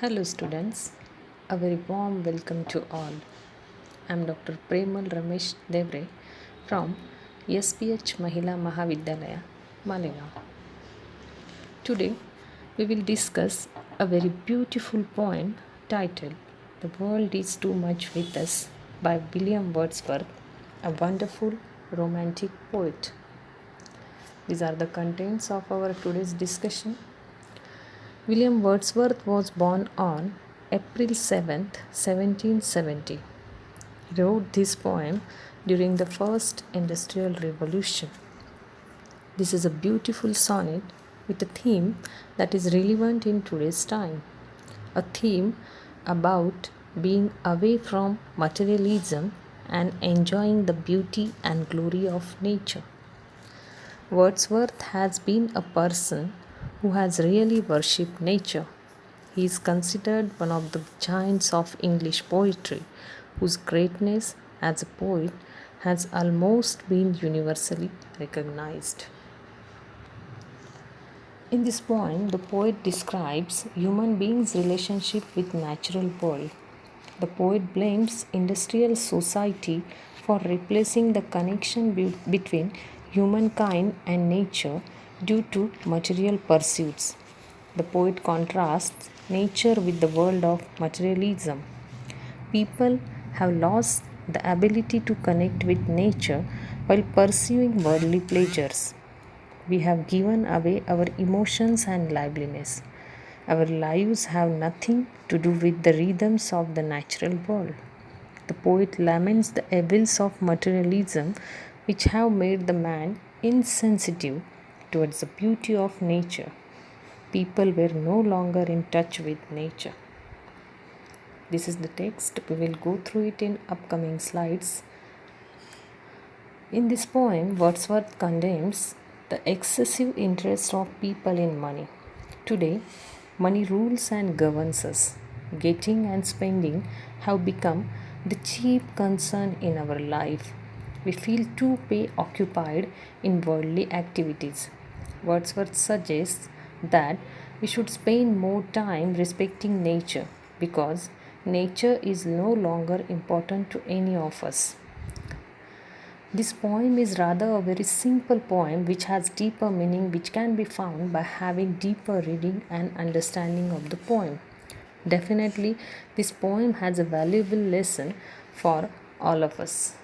Hello, students. A very warm welcome to all. I am Dr. Premal Ramesh Devre from SPH Mahila Mahavidyalaya, Malegaon. Today, we will discuss a very beautiful poem titled The World is Too Much with Us by William Wordsworth, a wonderful romantic poet. These are the contents of our today's discussion. William Wordsworth was born on April 7th, 1770. He wrote this poem during the first industrial revolution. This is a beautiful sonnet with a theme that is relevant in today's time, a theme about being away from materialism and enjoying the beauty and glory of nature. Wordsworth has been a person who has really worshipped nature. He is considered one of the giants of English poetry, whose greatness as a poet has almost been universally recognized. In this poem, the poet describes human beings' relationship with natural world. The poet blames industrial society for replacing the connection between humankind and nature due to material pursuits. The poet contrasts nature with the world of materialism. People have lost the ability to connect with nature while pursuing worldly pleasures. We have given away our emotions and liveliness. Our lives have nothing to do with the rhythms of the natural world. The poet laments the evils of materialism which have made the man insensitive towards the beauty of nature. People were no longer in touch with nature. This is the text. We will go through it in upcoming slides. In this poem, Wordsworth condemns the excessive interest of people in money. Today, money rules and governs us. Getting and spending have become the chief concern in our life. We feel too preoccupied in worldly activities. Wordsworth suggests that we should spend more time respecting nature because nature is no longer important to any of us. This poem is rather a very simple poem which has deeper meaning which can be found by having deeper reading and understanding of the poem. Definitely, this poem has a valuable lesson for all of us.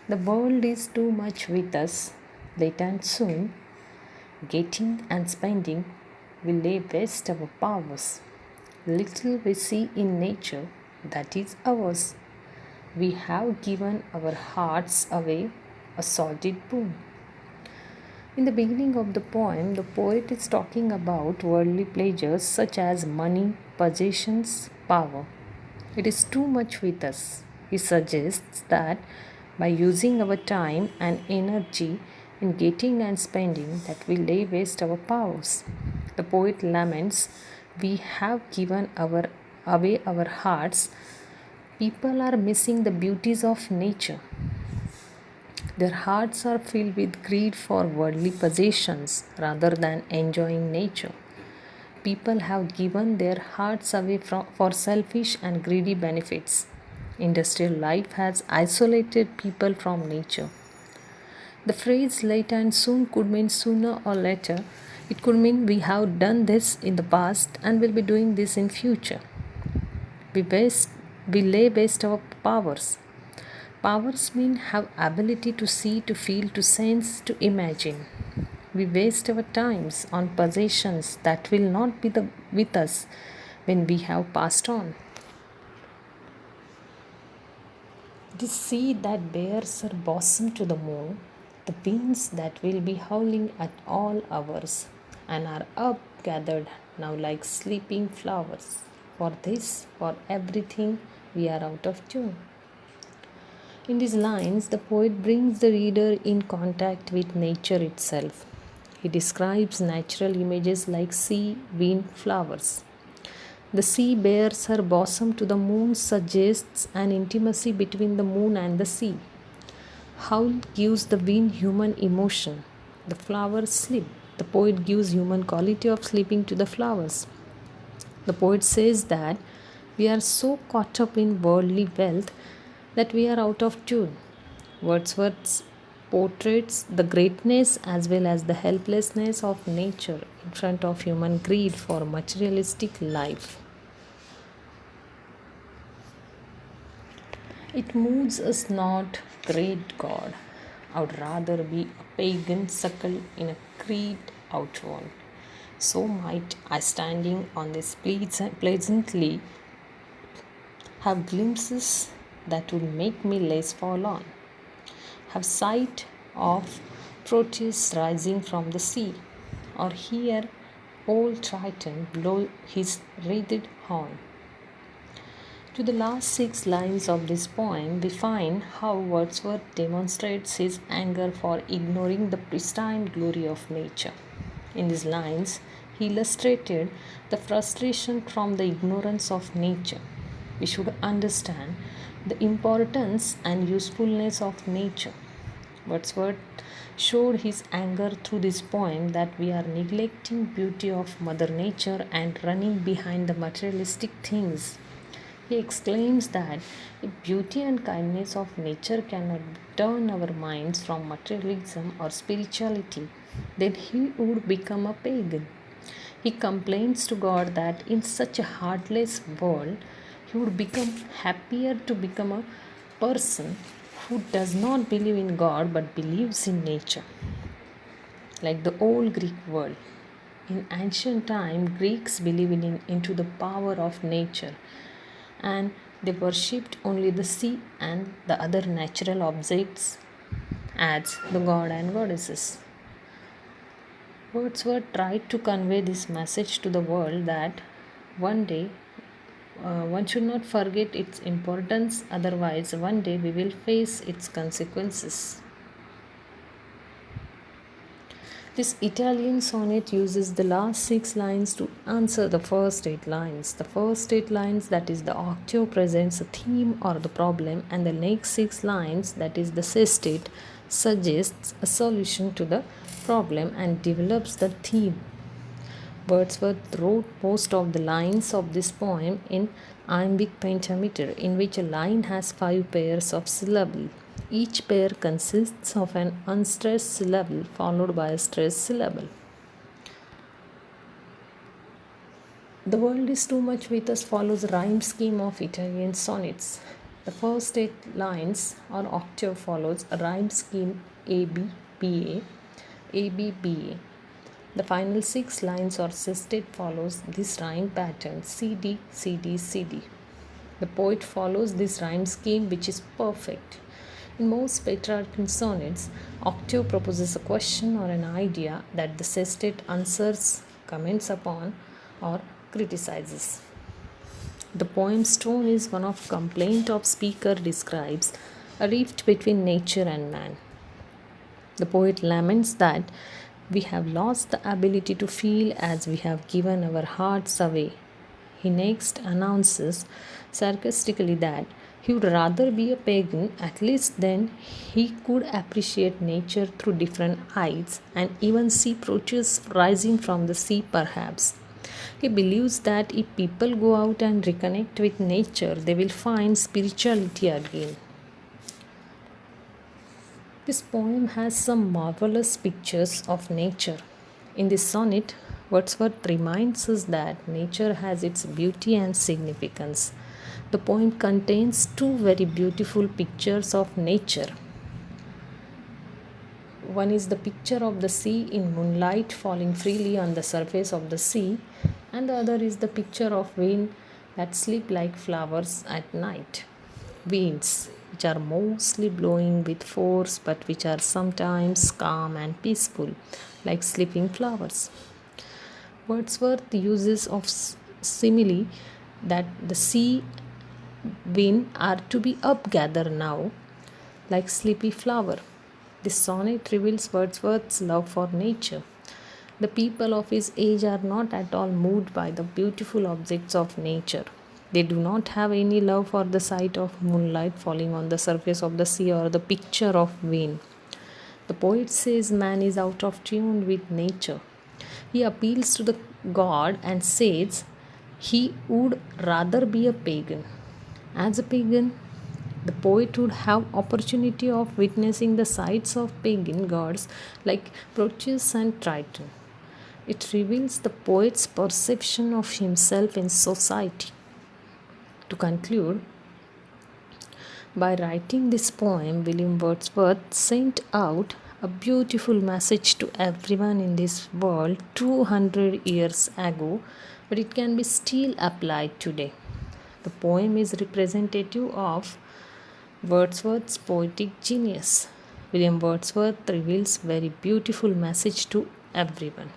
The world is too much with us, late and soon. Getting and spending will lay waste our powers. Little we see in nature that is ours. We have given our hearts away, a solid boon. In the beginning of the poem, the poet is talking about worldly pleasures such as money, possessions, power. It is too much with us. He suggests that by using our time and energy in getting and spending, that we lay waste our powers. The poet laments, we have given away our hearts. People are missing the beauties of nature. Their hearts are filled with greed for worldly possessions rather than enjoying nature. People have given their hearts away for selfish and greedy benefits. Industrial life has isolated people from nature. The phrase late and soon could mean sooner or later. It could mean we have done this in the past and will be doing this in future. We lay waste our powers. Powers mean have ability to see, to feel, to sense, to imagine. We waste our times on possessions that will not be with us when we have passed on. The sea that bears her bosom to the moon, the winds that will be howling at all hours, and are up gathered now like sleeping flowers. For this, for everything, we are out of tune. In these lines, the poet brings the reader in contact with nature itself. He describes natural images like sea, wind, flowers. The sea bears her bosom to the moon suggests an intimacy between the moon and the sea. Howl gives the wind human emotion. The flowers sleep. The poet gives human quality of sleeping to the flowers. The poet says that we are so caught up in worldly wealth that we are out of tune. Wordsworth portraits the greatness as well as the helplessness of nature in front of human greed for materialistic life. It moves us not, great God. I would rather be a pagan suckle in a creed outworn. So might I, standing on this pleasantly, have glimpses that would make me less forlorn. Have sight of Proteus rising from the sea, or hear old Triton blow his wreathed horn. To the last 6 lines of this poem, we find how Wordsworth demonstrates his anger for ignoring the pristine glory of nature. In these lines, he illustrated the frustration from the ignorance of nature. We should understand the importance and usefulness of nature. Wordsworth showed his anger through this poem that we are neglecting beauty of Mother Nature and running behind the materialistic things. He exclaims that if beauty and kindness of nature cannot turn our minds from materialism or spirituality, then he would become a pagan. He complains to God that in such a heartless world, he would become happier to become a person who does not believe in God but believes in nature, like the old Greek world. In ancient time, Greeks believed into the power of nature, and they worshipped only the sea and the other natural objects as the god and goddesses. Wordsworth tried to convey this message to the world that one day one should not forget its importance, otherwise, one day we will face its consequences. This Italian sonnet uses the last 6 lines to answer the first 8 lines. The first 8 lines, that is the octave, presents a theme or the problem, and the next 6 lines, that is the sestet, suggests a solution to the problem and develops the theme. Wordsworth wrote most of the lines of this poem in iambic pentameter, in which a line has 5 pairs of syllables. Each pair consists of an unstressed syllable followed by a stressed syllable. The World is Too Much With Us follows a rhyme scheme of Italian sonnets. The first 8 lines or octave follows a rhyme scheme A B B A B B A. The final 6 lines or sestet follows this rhyme pattern C D C D C D. The poet follows this rhyme scheme, which is perfect. In most Petrarchan sonnets, octave proposes a question or an idea that the sestet answers, comments upon, or criticizes. The poem's tone is one of complaint of speaker describes a rift between nature and man. The poet laments that we have lost the ability to feel as we have given our hearts away. He next announces sarcastically that he would rather be a pagan, at least then he could appreciate nature through different eyes and even see Proteus rising from the sea, perhaps. He believes that if people go out and reconnect with nature, they will find spirituality again. This poem has some marvelous pictures of nature. In this sonnet, Wordsworth reminds us that nature has its beauty and significance. The poem contains 2 very beautiful pictures of nature. One is the picture of the sea in moonlight falling freely on the surface of the sea, and the other is the picture of wind that sleep like flowers at night. Winds, which are mostly blowing with force but which are sometimes calm and peaceful, like sleeping flowers. Wordsworth uses of simile that the sea wind are to be upgather now, like sleepy flower. This sonnet reveals Wordsworth's love for nature. The people of his age are not at all moved by the beautiful objects of nature. They do not have any love for the sight of moonlight falling on the surface of the sea or the picture of wind. The poet says man is out of tune with nature. He appeals to the God and says, He would rather be a pagan. As a pagan, the poet would have opportunity of witnessing the sides of pagan gods like Proteus and Triton. It reveals the poet's perception of himself in society. To conclude, by writing this poem, William Wordsworth sent out a beautiful message to everyone in this world 200 years ago, but it can be still applied today. The poem is representative of Wordsworth's poetic genius. William Wordsworth reveals very beautiful message to everyone.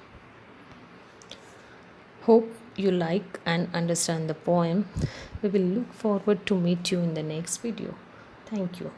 Hope you like and understand the poem. We will look forward to meet you in the next video. Thank you.